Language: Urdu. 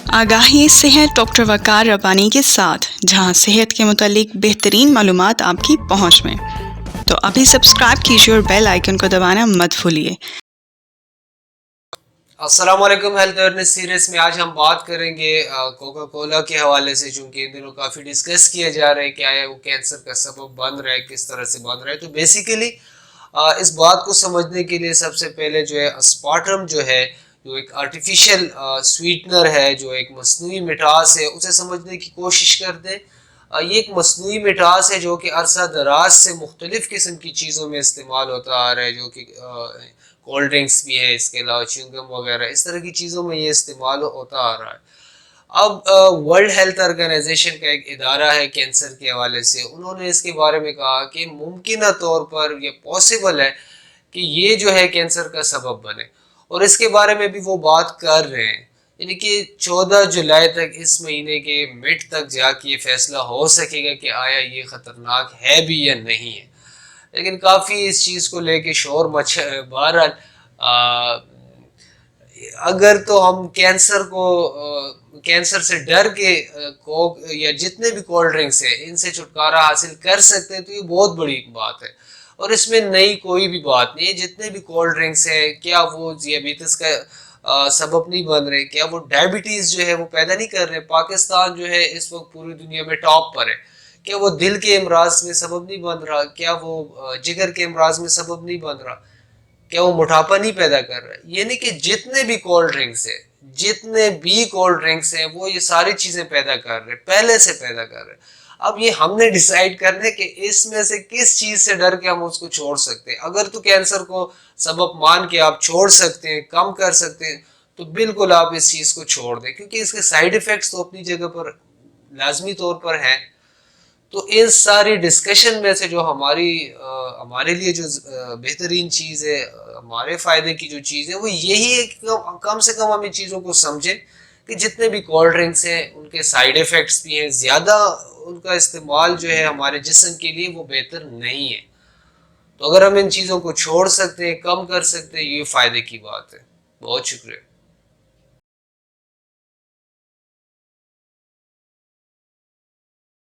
آگاہی صحت ڈاکٹر وقار ربانی کے ساتھ، جہاں صحت کے متعلق بہترین معلومات آپ کی پہنچ میں۔ تو ابھی سبسکرائب کیجیے اور بیل آئیکن کو دبانا مت بھولیے۔ السلام علیکم۔ ہیلتھ اویئرنیس سیریز میں آج ہم بات کریں گے کوکا کولا کے حوالے سے، چونکہ ان دنوں کافی ڈسکس کیا جا رہا ہے کہ آیا وہ کینسر کا سبب بن رہا ہے، کس طرح سے بن رہا ہے۔ تو بیسیکلی اس بات کو سمجھنے کے لیے سب سے پہلے جو ہے اسپارٹم جو ہے، جو ایک آرٹیفیشل سویٹنر ہے، جو ایک مصنوعی مٹھاس ہے، اسے سمجھنے کی کوشش کرتے ہیں۔ یہ ایک مصنوعی مٹھاس ہے جو کہ عرصہ دراز سے مختلف قسم کی چیزوں میں استعمال ہوتا آ رہا ہے، جو کہ کولڈ ڈرنکس بھی ہے، اس کے علاوہ چنگم وغیرہ، اس طرح کی چیزوں میں یہ استعمال ہوتا آ رہا ہے۔ اب ورلڈ ہیلتھ آرگنائزیشن کا ایک ادارہ ہے کینسر کے حوالے سے، انہوں نے اس کے بارے میں کہا کہ ممکنہ طور پر یہ پاسبل ہے کہ یہ جو ہے کینسر کا سبب بنے، اور اس کے بارے میں بھی وہ بات کر رہے ہیں، یعنی کہ 14 جولائی تک، اس مہینے کے مڈ تک جا کے یہ فیصلہ ہو سکے گا کہ آیا یہ خطرناک ہے بھی یا نہیں ہے۔ لیکن کافی اس چیز کو لے کے شور مچ ہے۔ بہرحال اگر تو ہم کینسر سے ڈر کے کوک یا جتنے بھی کولڈ ڈرنکس ہیں ان سے چھٹکارا حاصل کر سکتے ہیں تو یہ بہت بڑی بات ہے، اور اس میں نئی کوئی بھی بات نہیں ہے۔ جتنے بھی کولڈ ڈرنکس ہیں، کیا وہ ذیابیطس کا سبب نہیں بن رہے؟ کیا وہ ڈائبٹیز جو ہے وہ پیدا نہیں کر رہے؟ پاکستان جو ہے اس وقت پوری دنیا میں ٹاپ پر ہے۔ کیا وہ دل کے امراض میں سبب نہیں بن رہا؟ کیا وہ جگر کے امراض میں سبب نہیں بن رہا؟ کیا وہ موٹاپا نہیں پیدا کر رہا ہے؟ یعنی کہ جتنے بھی کولڈ ڈرنکس ہیں وہ یہ ساری چیزیں پیدا کر رہے ہیں، پہلے سے پیدا کر رہے ہیں۔ اب یہ ہم نے ڈیسائیڈ کرنا ہے کہ اس میں سے کس چیز سے ڈر کے ہم اس کو چھوڑ سکتے ہیں۔ اگر تو کینسر کو سبب مان کے آپ چھوڑ سکتے ہیں، کم کر سکتے ہیں، تو بالکل آپ اس چیز کو چھوڑ دیں، کیونکہ اس کے سائیڈ ایفیکٹس تو اپنی جگہ پر لازمی طور پر ہیں۔ تو ان ساری ڈسکشن میں سے جو ہمارے لیے جو بہترین چیز ہے، ہمارے فائدے کی جو چیز ہے، وہ یہی ہے کہ کم سے کم ہم ان چیزوں کو سمجھیں کہ جتنے بھی کولڈ ڈرنکس ہیں ان کے سائیڈ ایفیکٹس بھی ہیں، زیادہ ان کا استعمال جو ہے ہمارے جسم کے لیے وہ بہتر نہیں ہے۔ تو اگر ہم ان چیزوں کو چھوڑ سکتے ہیں، کم کر سکتے ہیں، یہ فائدے کی بات ہے۔ بہت شکریہ۔